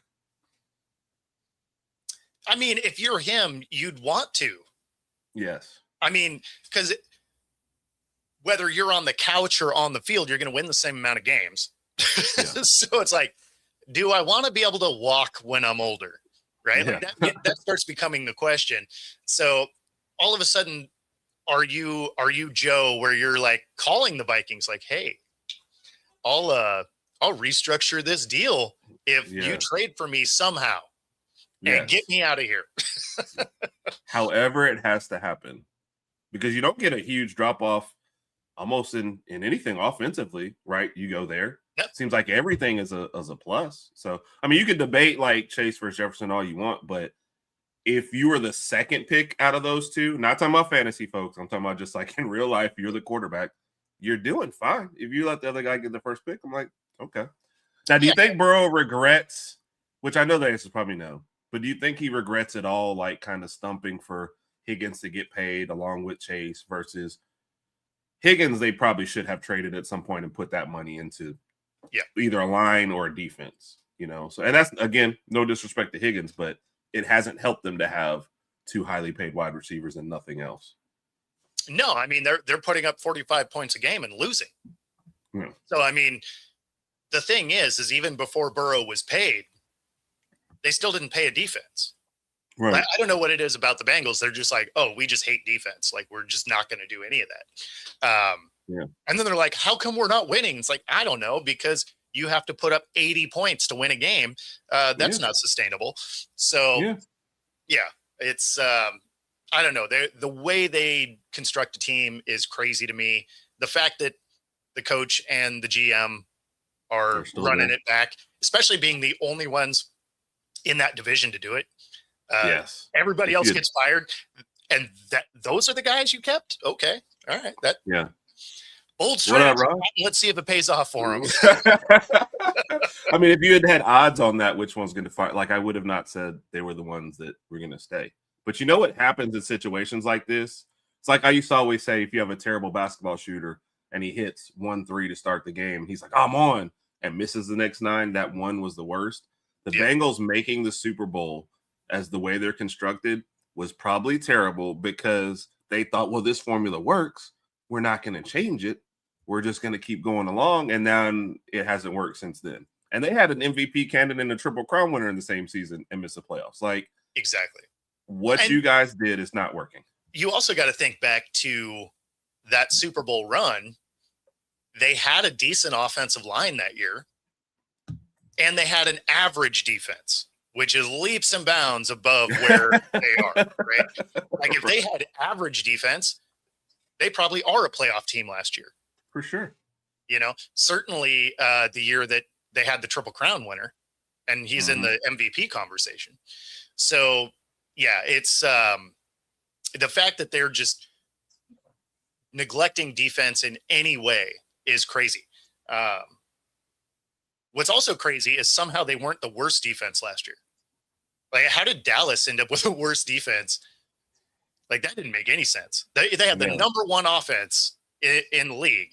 I mean, if you're him, you'd want to. Yes. I mean, because whether you're on the couch or on the field, you're going to win the same amount of games. Yeah. So it's like, do I want to be able to walk when I'm older? Right? Yeah. Like that starts becoming the question. So all of a sudden, are you Joe, where you're like calling the Vikings like, hey, I'll restructure this deal if you trade for me somehow. And get me out of here. However, it has to happen, because you don't get a huge drop off almost in anything offensively, right? You go there. Yep. Seems like everything is a plus. So, I mean, you can debate like Chase versus Jefferson all you want, but if you were the second pick out of those two, not talking about fantasy folks, I'm talking about just like in real life, you're the quarterback, you're doing fine. If you let the other guy get the first pick, I'm like, okay. Now, do you think Burrow regrets, which I know the answer is probably no, but do you think he regrets it all, like kind of stumping for Higgins to get paid along with Chase versus Higgins? They probably should have traded at some point and put that money into either a line or a defense, you know? So, and that's, again, no disrespect to Higgins, but it hasn't helped them to have two highly paid wide receivers and nothing else. No, I mean, they're putting up 45 points a game and losing. Yeah. So, I mean, the thing is even before Burrow was paid, they still didn't pay a defense. Right. I don't know what it is about the Bengals. They're just like, oh, we just hate defense. Like, we're just not going to do any of that. And then they're like, how come we're not winning? It's like, I don't know, because you have to put up 80 points to win a game. That's not sustainable. So, it's I don't know. The way they construct a team is crazy to me. The fact that the coach and the GM are running it back, especially being the only ones in that division to do it. Everybody else gets fired, and those are the guys you kept. Okay, all right. Bold strategy. Let's see if it pays off for them. I mean, if you had odds on that, which one's going to fire? Like, I would have not said they were the ones that were going to stay. But you know what happens in situations like this? It's like I used to always say, if you have a terrible basketball shooter and he hits 1-3 to start the game, he's like, I'm on, and misses the next 9. That one was the worst. The Bengals making the Super Bowl as the way they're constructed was probably terrible because they thought, well, this formula works. We're not going to change it. We're just going to keep going along. And now it hasn't worked since then. And they had an MVP candidate and a Triple Crown winner in the same season and missed the playoffs. Like, exactly. What you guys did is not working. You also got to think back to that Super Bowl run. They had a decent offensive line that year, and they had an average defense, which is leaps and bounds above where they are, right? Like, if they had average defense, they probably are a playoff team last year. For sure. You know, certainly the year that they had the Triple Crown winner, and he's in the MVP conversation. So, yeah, it's the fact that they're just neglecting defense in any way is crazy. What's also crazy is somehow they weren't the worst defense last year. Like, how did Dallas end up with a worse defense? Like, that didn't make any sense. They had the number one offense in the league.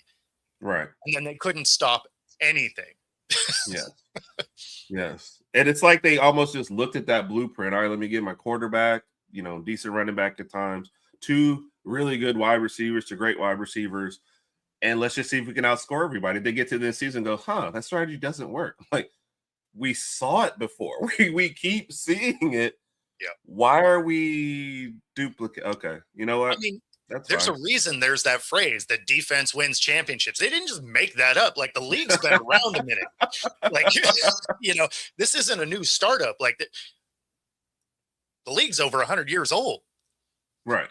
Right. And then they couldn't stop anything. Yes. And it's like they almost just looked at that blueprint. All right, let me get my quarterback, you know, decent running back at times, 2 really good wide receivers to great wide receivers, and let's just see if we can outscore everybody. They get to this season and go, that strategy doesn't work. Like, we saw it before. We keep seeing it. Yeah. Why are we duplicate? Okay. You know what? I mean, there's a reason there's that phrase that defense wins championships. They didn't just make that up. Like, the league's been around a minute. Like, you know, this isn't a new startup. Like, the league's over 100 years old. Right.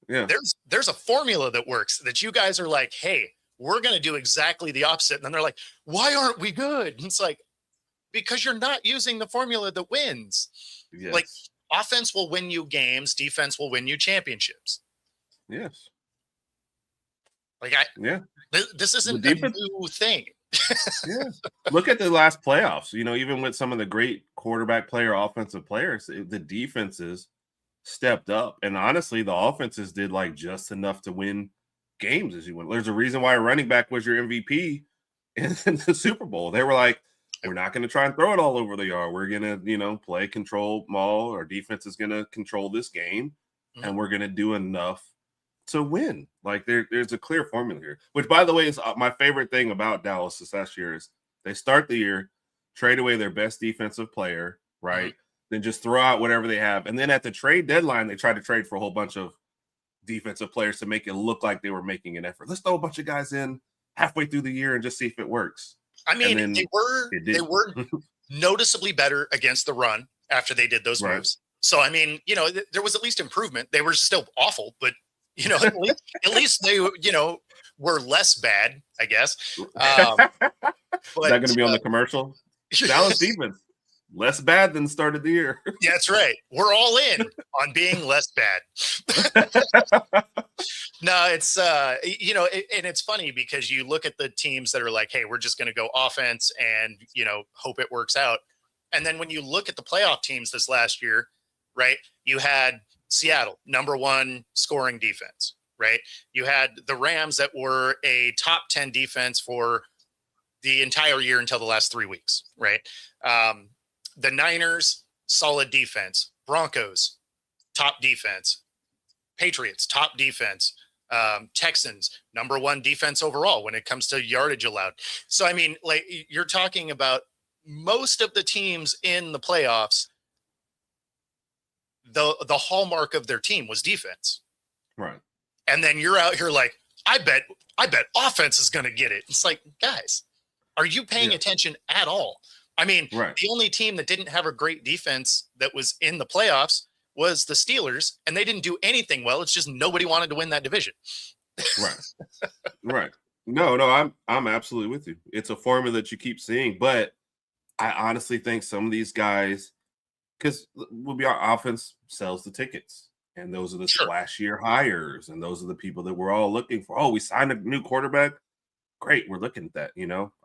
Yeah. There's a formula that works that you guys are like, hey, we're going to do exactly the opposite. And then they're like, why aren't we good? And it's like, because you're not using the formula that wins. Yes. Like, offense will win you games. Defense will win you championships. Yes. Like, this isn't a new thing. Look at the last playoffs. You know, even with some of the great quarterback player, offensive players, the defenses stepped up. And honestly, the offenses did like just enough to win games as you went. There's a reason why a running back was your MVP in the Super Bowl. They were like, we're not going to try and throw it all over the yard. We're going to, you know, play control ball. Our defense is going to control this game, and we're going to do enough to win. Like, there's a clear formula here, which, by the way, is my favorite thing about Dallas this last year is they start the year, trade away their best defensive player, right? Then just throw out whatever they have. And then at the trade deadline, they try to trade for a whole bunch of defensive players to make it look like they were making an effort. Let's throw a bunch of guys in halfway through the year and just see if it works. I mean, they were noticeably better against the run after they did those moves. So, I mean, you know, there was at least improvement. They were still awful, but, you know, at least they, you know, we're less bad, I guess. Is that going to be on the commercial? Dallas defense less bad than started the year. Yeah, that's right. We're all in on being less bad. No, it's and it's funny because you look at the teams that are like, hey, we're just going to go offense and hope it works out. And then when you look at the playoff teams this last year, right, you had Seattle, number 1 scoring defense, right? You had the Rams that were a top 10 defense for the entire year until the last 3 weeks, right? The Niners, solid defense. Broncos, top defense. Patriots, top defense. Texans, number 1 defense overall when it comes to yardage allowed. So, I mean, like, you're talking about most of the teams in the playoffs, the hallmark of their team was defense. Right. And then you're out here like, I bet offense is going to get it. It's like, guys, are you paying attention at all? I mean, The only team that didn't have a great defense that was in the playoffs was the Steelers, and they didn't do anything well. It's just nobody wanted to win that division. Right. Right. No, I'm absolutely with you. It's a formula that you keep seeing, but I honestly think some of these guys, because our offense sells the tickets, and those are the splashier hires, and those are the people that we're all looking for. Oh, we signed a new quarterback. Great, we're looking at that,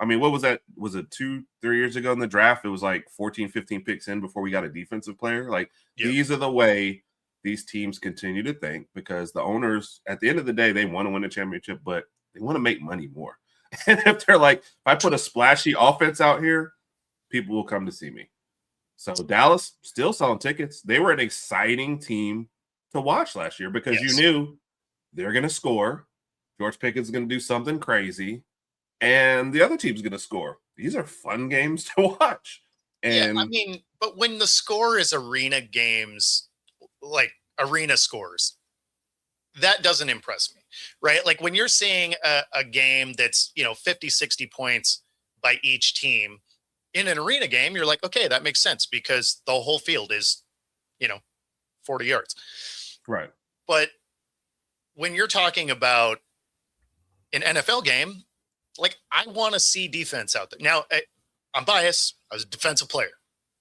I mean, what was that? Was it 2-3 years ago in the draft? It was like 14, 15 picks in before we got a defensive player. Like, these are the way these teams continue to think, because the owners, at the end of the day, they want to win a championship, but they want to make money more. And if they're like, if I put a splashy offense out here, people will come to see me. So Dallas still selling tickets. They were an exciting team to watch last year because you knew they're going to score. George Pickens is going to do something crazy, and the other team's going to score. These are fun games to watch. And I mean, but when the score is arena games, like arena scores, that doesn't impress me, right? Like when you're seeing a game that's, 50, 60 points by each team in an arena game, you're like, okay, that makes sense because the whole field is, 40 yards. Right. But when you're talking about an NFL game, like I want to see defense out there. Now, I'm biased. I was a defensive player.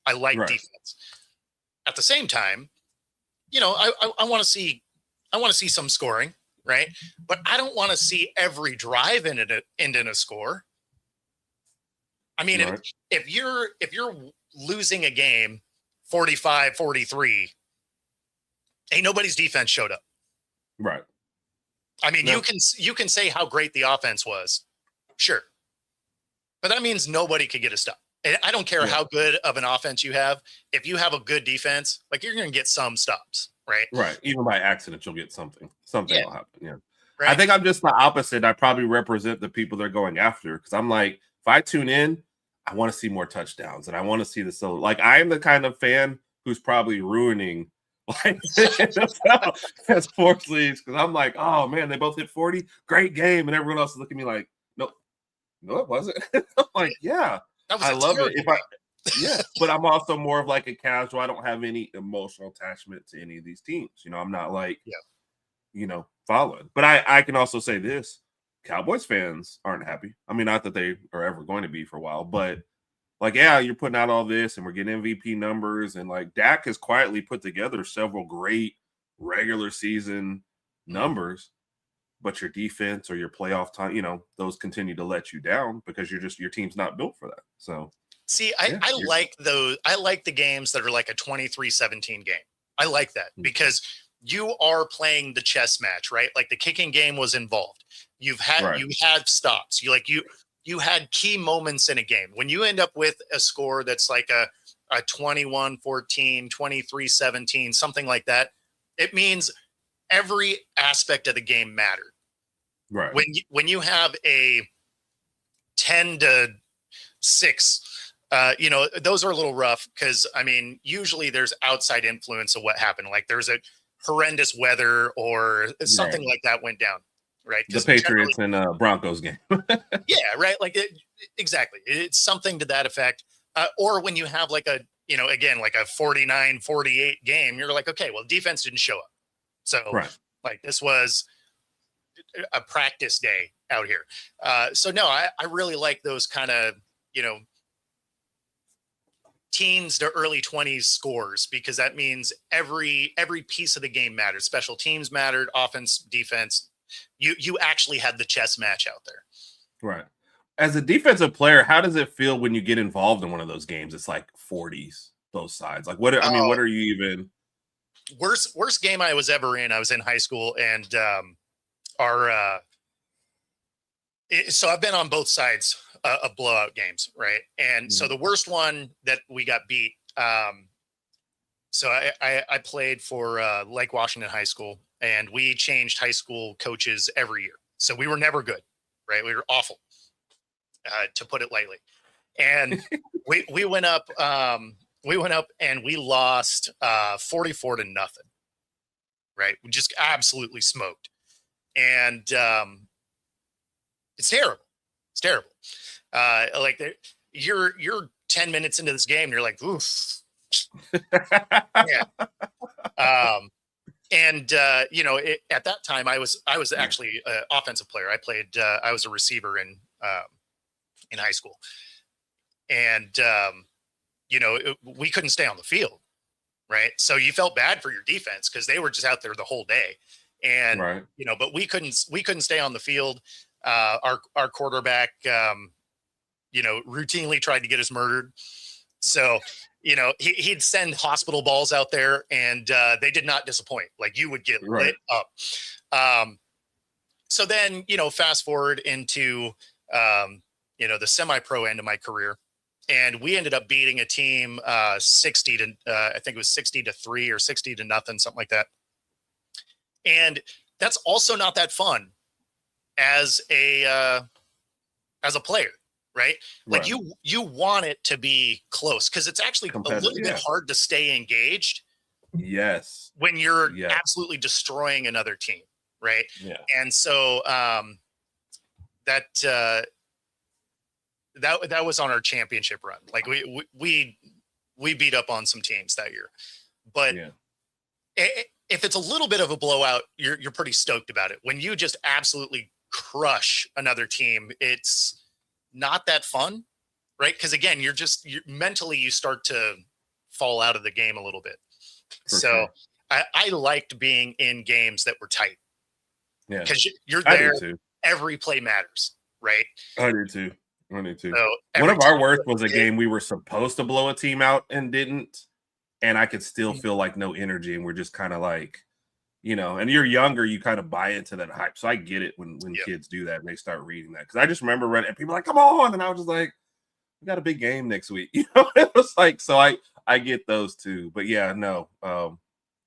I like defense. At the same time, I want to see some scoring, right? But I don't want to see every drive end in a score. I mean, if you're losing a game 45-43, ain't nobody's defense showed up. Right. I mean, you can say how great the offense was, sure, but that means nobody could get a stop. And I don't care how good of an offense you have. If you have a good defense, like you're going to get some stops, right? Right. Even by accident, you'll get something. Something will happen. Yeah. Right? I think I'm just the opposite. I probably represent the people they're going after because I'm like, if I tune in, I want to see more touchdowns and I want to see the solo. Like I am the kind of fan who's probably ruining like sports leagues because I'm like, oh man, they both hit 40, great game, and everyone else is looking at me like, no, it wasn't. I'm like, yeah, I love it. But I'm also more of like a casual. I don't have any emotional attachment to any of these teams. I'm not like, following. But I can also say this: Cowboys fans aren't happy. I mean, not that they are ever going to be for a while, but. Like, yeah, you're putting out all this and we're getting MVP numbers. And like Dak has quietly put together several great regular season numbers, but your defense or your playoff time, those continue to let you down because your team's not built for that. So see, I like those. I like the games that are like a 23-17 game. I like that because you are playing the chess match, right? Like the kicking game was involved. You had stops. You had key moments in a game. When you end up with a score that's like a 21-14, 23-17, something like that, it means every aspect of the game mattered. Right. When you have a 10-6, those are a little rough because, I mean, usually there's outside influence of what happened. Like there's a horrendous weather or something like that went down. Right. The Patriots and Broncos game. Yeah. Right. Like exactly. It's something to that effect. Or when you have like a 49-48 game, you're like, okay, well, defense didn't show up. So like this was a practice day out here. So no, I really like those kind of, teens to early 20s scores, because that means every piece of the game matters. Special teams mattered, offense, defense. You actually had the chess match out there. Right. As a defensive player, how does it feel when you get involved in one of those games? It's like 40s, both sides. Like what are you even? Worst game I was ever in. I was in high school, and so I've been on both sides of blowout games, right? And so the worst one that we got beat. So I played for Lake Washington High School, and we changed high school coaches every year. So we were never good, right? We were awful, to put it lightly. And we went up. We went up and we lost 44-0, right? We just absolutely smoked. And it's terrible. It's terrible. Like you're 10 minutes into this game and you're like, oof. Yeah. At that time I was actually an offensive player. I was a receiver in high school. And we couldn't stay on the field, right? So you felt bad for your defense because they were just out there the whole day, and right. But we couldn't stay on the field. Our quarterback, routinely tried to get us murdered. So he'd send hospital balls out there, and they did not disappoint. Like you would get lit up. So then fast forward into the semi-pro end of my career. And we ended up beating a team 60 to I think it was 60-3 or 60-0, something like that. And that's also not that fun as a player, right? Like you want it to be close, because it's actually a little bit hard to stay engaged. Yes. When you're absolutely destroying another team, right? Yeah. And so that was on our championship run. Like we beat up on some teams that year, but if it's a little bit of a blowout, you're pretty stoked about it. When you just absolutely crush another team, it's not that fun, right? Because again, you're mentally you start to fall out of the game a little bit. So I liked being in games that were tight. Yeah, because you're there. Every play matters, right? I do too. So one of our worst was a game we were supposed to blow a team out and didn't, and I could still feel like no energy, and we're just kind of like, and you're younger, you kind of buy into that hype. So I get it when kids do that and they start reading that, because I just remember running and people were like, come on, and I was just like, we got a big game next week. It was like, so I get those too. But yeah, no,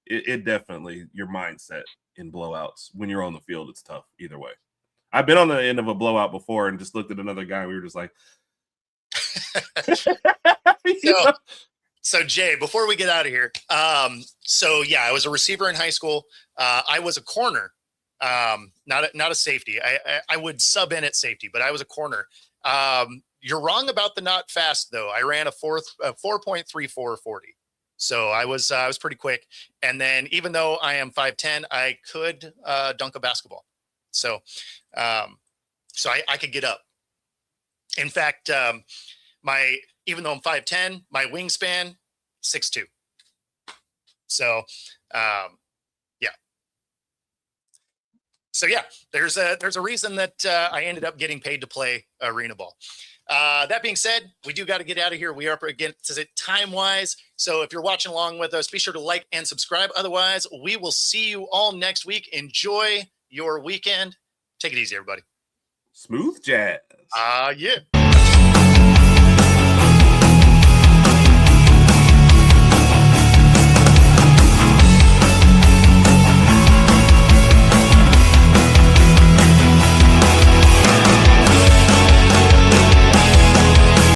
it definitely, your mindset in blowouts when you're on the field, it's tough either way. I've been on the end of a blowout before and just looked at another guy. And we were just like, so Jay, before we get out of here. I was a receiver in high school. I was a corner, not a safety. I would sub in at safety, but I was a corner. You're wrong about the not fast though. I ran a 4.34 40. So I was pretty quick. And then even though I am 5'10", I could dunk a basketball. So I could get up. In fact, even though I'm 5'10", my wingspan 6'2". So there's a reason that I ended up getting paid to play arena ball. That being said, we do got to get out of here. We are up against it time-wise. So if you're watching along with us, be sure to like and subscribe. Otherwise, we will see you all next week. Enjoy your weekend. Take it easy, everybody. Smooth jazz. Yeah.